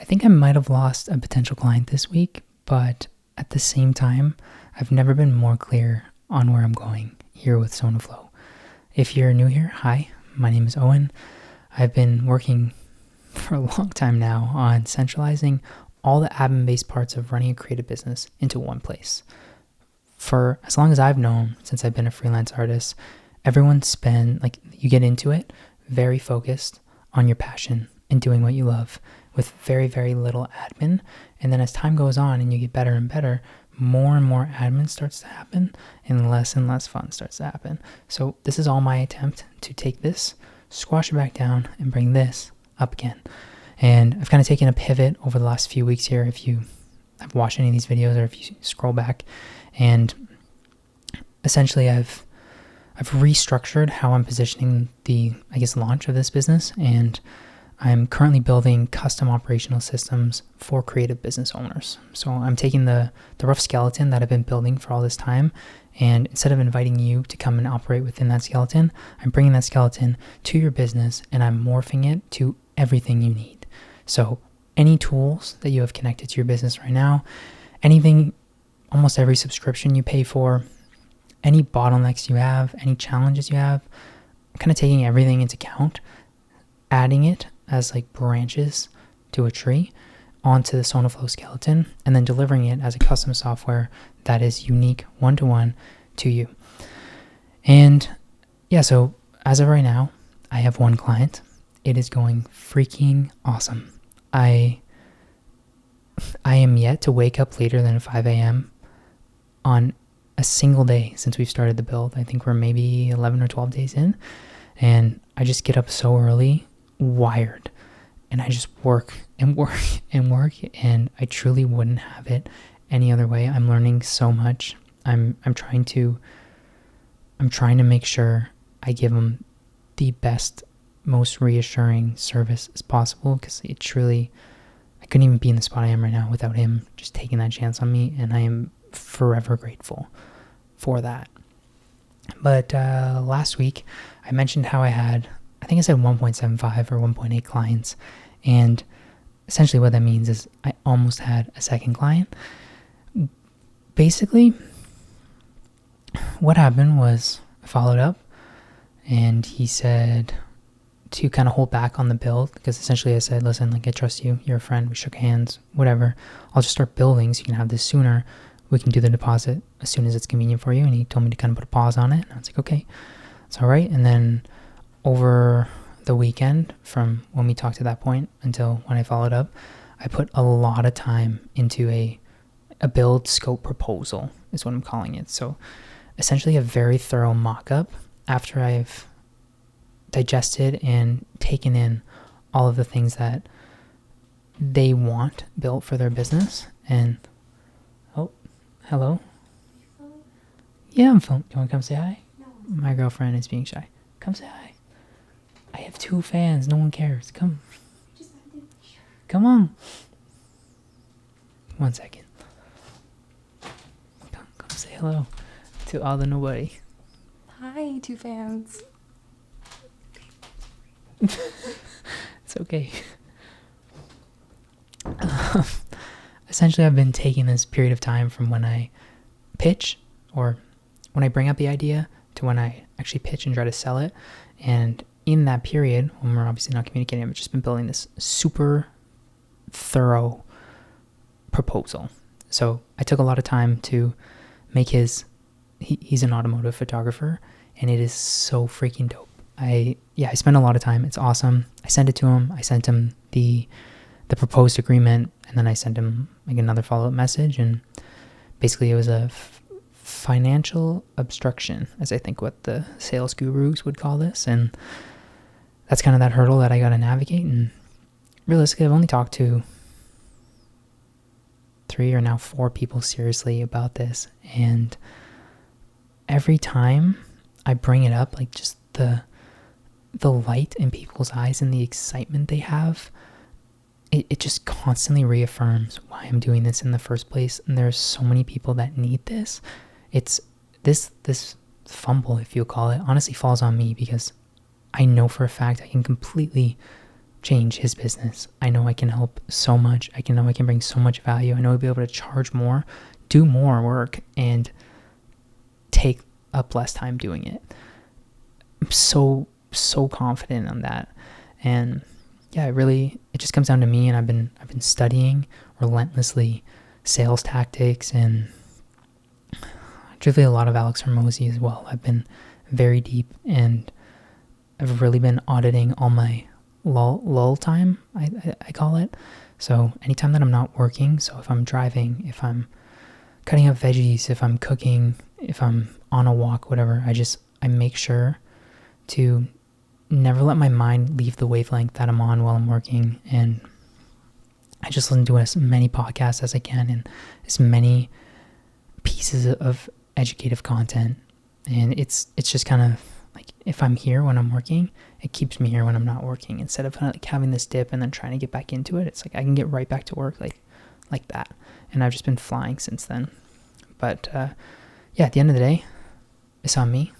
I think I might have lost a potential client this week, but at the same time, I've never been more clear on where I'm going here with Sonaflow. If you're new here, hi, my name is Owen. I've been working for a long time now on centralizing all the admin-based parts of running a creative business into one place. For as long as I've known, since I've been a freelance artist, you get into it very focused on your passion and doing what you love with very, very little admin. And then as time goes on and you get better and better, more and more admin starts to happen and less fun starts to happen. So this is all my attempt to take this, squash it back down, and bring this up again. And I've kind of taken a pivot over the last few weeks here. If you have watched any of these videos or if you scroll back, and essentially I've restructured how I'm positioning the, launch of this business, and I'm currently building custom operational systems for creative business owners. So I'm taking the rough skeleton that I've been building for all this time, and instead of inviting you to come and operate within that skeleton, I'm bringing that skeleton to your business and I'm morphing it to everything you need. So any tools that you have connected to your business right now, anything, almost every subscription you pay for, any bottlenecks you have, any challenges you have, I'm kind of taking everything into account, adding it as like branches to a tree onto the Sonaflow skeleton, and then delivering it as a custom software that is unique one-to-one to you. And yeah, so as of right now, I have one client. It is going freaking awesome. I am yet to wake up later than 5 a.m. on a single day since we've started the build. I think we're maybe 11 or 12 days in, and I just get up so early, wired, and I just work and work and work, and I truly wouldn't have it any other way. I'm learning so much. I'm trying to make sure I give them the best, most reassuring service as possible, because I couldn't even be in the spot I am right now without him just taking that chance on me, and I am forever grateful for that. But last week I mentioned how I said 1.75 or 1.8 clients, and essentially what that means is I almost had a second client. Basically what happened was I followed up, and he said to kind of hold back on the build, because essentially I said, listen, I trust you, you're a friend, we shook hands, whatever, I'll just start building so you can have this sooner. We can do the deposit as soon as it's convenient for you. And he told me to kind of put a pause on it, and I was like, okay, it's all right. And then over the weekend, from when we talked to that point until when I followed up, I put a lot of time into a build scope proposal is what I'm calling it. So essentially a very thorough mock-up after I've digested and taken in all of the things that they want built for their business. And hello? Yeah, I'm phone. You want to come say hi? No. My girlfriend is being shy. Come say hi. I have 2 fans. No one cares. Come. Come on. 1 second. Come say hello to all the nobody. Hi, 2 fans. It's okay. Essentially, I've been taking this period of time from when I pitch, or when I bring up the idea, to when I actually pitch and try to sell it. And in that period, when we're obviously not communicating, I've just been building this super thorough proposal. So I took a lot of time to make he's an automotive photographer, and it is so freaking dope. I spent a lot of time. It's awesome. I sent it to him. I sent him the proposed agreement, and then I sent him another follow-up message, and basically it was a financial obstruction, as I think what the sales gurus would call this, and that's kind of that hurdle that I got to navigate. And realistically, I've only talked to 3 or now 4 people seriously about this, and every time I bring it up, just the light in people's eyes and the excitement they have, it just constantly reaffirms why I'm doing this in the first place. And there's so many people that need this. It's this fumble, if you'll call it, honestly falls on me, because I know for a fact I can completely change his business. I know I can help so much. I can bring so much value. I know I'll be able to charge more, do more work, and take up less time doing it. I'm so confident on that. And yeah, it just comes down to me, and I've been studying relentlessly sales tactics and truthfully a lot of Alex Hormozi as well. I've been very deep, and I've really been auditing all my lull time, I call it. So anytime that I'm not working, so if I'm driving, if I'm cutting up veggies, if I'm cooking, if I'm on a walk, whatever, I make sure to never let my mind leave the wavelength that I'm on while I'm working. And I just listen to as many podcasts as I can and as many pieces of educative content. And it's just kind of like, if I'm here when I'm working, it keeps me here when I'm not working, instead of like having this dip and then trying to get back into it. It's like I can get right back to work like that. And I've just been flying since then. But yeah, at the end of the day, it's on me.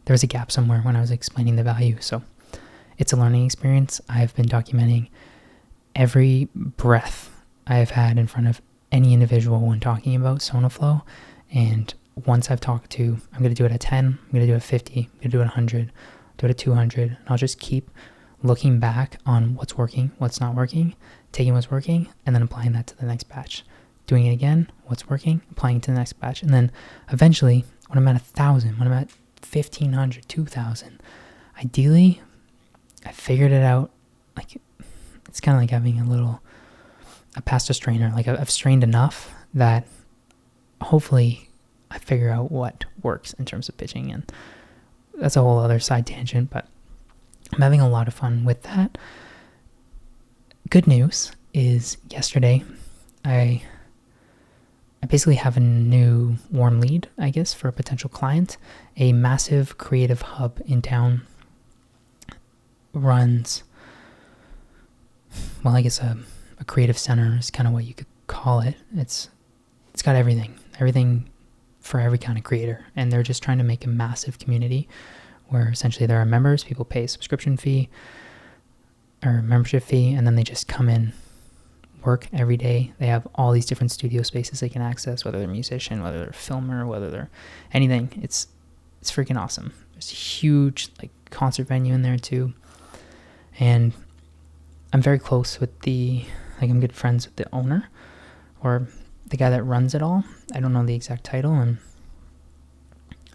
There was a gap somewhere when I was explaining the value. So it's a learning experience. I've been documenting every breath I have had in front of any individual when talking about Sonaflow. And once I've talked to, I'm going to do it at 10, I'm going to do it at 50, I'm going to do it at 100, do it at 200. And I'll just keep looking back on what's working, what's not working, taking what's working, and then applying that to the next batch. Doing it again, what's working, applying it to the next batch. And then eventually, when I'm at 1,000, when I'm at 1,500, 2,000, ideally, I figured it out. Like, it's kind of like having a pasta strainer. Like, I've strained enough that hopefully I figure out what works in terms of pitching. And that's a whole other side tangent, but I'm having a lot of fun with that. Good news is yesterday, I basically have a new warm lead, I guess, for a potential client. A massive creative hub in town runs, well, I guess a creative center is kind of what you could call it. It's got everything for every kind of creator. And they're just trying to make a massive community where essentially there are members, people pay a subscription fee or membership fee, and then they just come in, work every day. They have all these different studio spaces they can access, whether they're a musician, whether they're a filmer, whether they're anything. It's freaking awesome. There's a huge like concert venue in there too. And I'm very close with I'm good friends with the owner, or the guy that runs it all. I don't know the exact title, and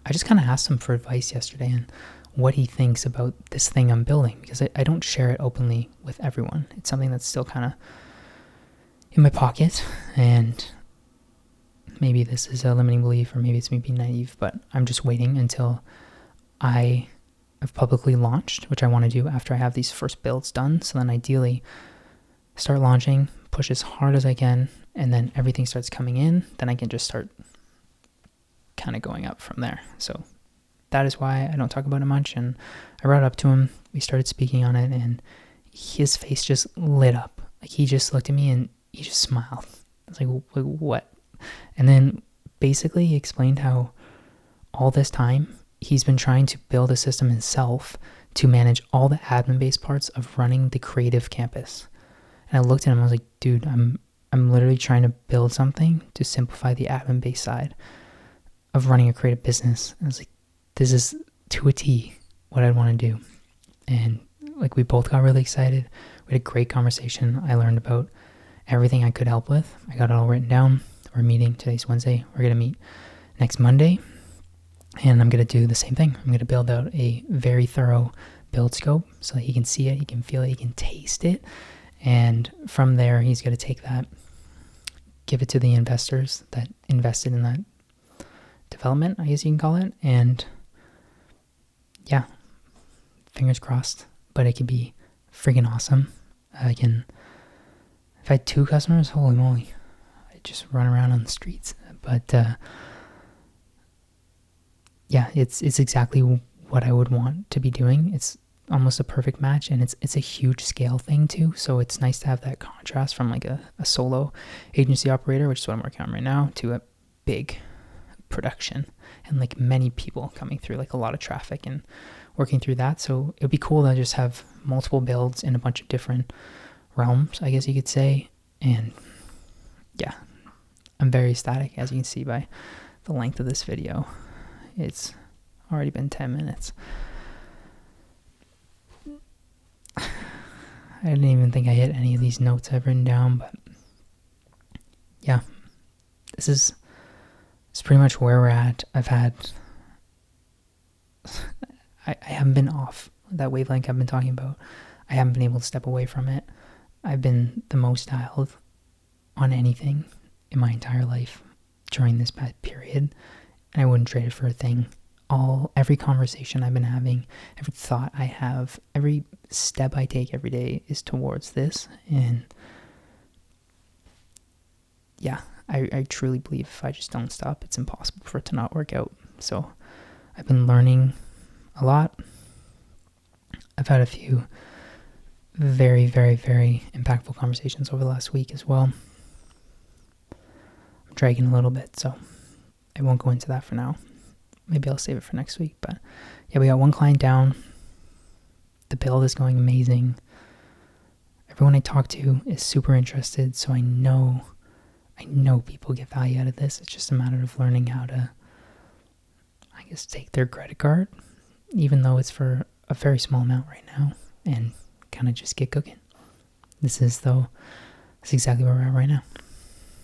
I just kind of asked him for advice yesterday and what he thinks about this thing I'm building, because I don't share it openly with everyone. It's something that's still kind of in my pocket, and maybe this is a limiting belief, or maybe it's me being naive, but I'm just waiting until I have publicly launched, which I want to do after I have these first builds done. So then ideally start launching, push as hard as I can, and then everything starts coming in, then I can just start kind of going up from there. So that is why I don't talk about it much. And I brought it up to him. We started speaking on it, and his face just lit up. Like, he just looked at me and he just smiled. I was like, what? And then basically he explained how all this time he's been trying to build a system himself to manage all the admin-based parts of running the creative campus. And I looked at him, I was like, dude, I'm literally trying to build something to simplify the admin-based side of running a creative business. I was like, this is to a T what I'd want to do. And like, we both got really excited. We had a great conversation. I learned about everything I could help with. I got it all written down. We're meeting, today's Wednesday. We're going to meet next Monday. And I'm going to do the same thing. I'm going to build out a very thorough build scope so that he can see it, he can feel it, he can taste it. And from there, he's going to take that, give it to the investors that invested in that development, I guess you can call it. And yeah, fingers crossed, but it could be freaking awesome. If I had 2 customers, holy moly, I'd just run around on the streets. But yeah, it's exactly what I would want to be doing. It's almost a perfect match, and it's a huge scale thing too. So it's nice to have that contrast from like a solo agency operator, which is what I'm working on right now, to a big production and like many people coming through, like a lot of traffic and working through that. So it would be cool to just have multiple builds in a bunch of different realms, I guess you could say. And yeah, I'm very ecstatic, as you can see by the length of this video. It's already been 10 minutes. I didn't even think I hit any of these notes I've written down, but yeah, this is pretty much where we're at. I haven't been off that wavelength I've been talking about. I haven't been able to step away from it. I've been the most dialed on anything in my entire life during this bad period, and I wouldn't trade it for a thing. Every conversation I've been having, every thought I have, every step I take every day is towards this. And yeah, I truly believe if I just don't stop, it's impossible for it to not work out. So I've been learning a lot. I've had a few very, very, very impactful conversations over the last week as well. I'm dragging a little bit, so I won't go into that for now. Maybe I'll save it for next week. But yeah, we got one client down. The build is going amazing. Everyone I talk to is super interested, so I know people get value out of this. It's just a matter of learning how to, I guess, take their credit card, even though it's for a very small amount right now, and kind of just get cooking. This is exactly where we're at right now.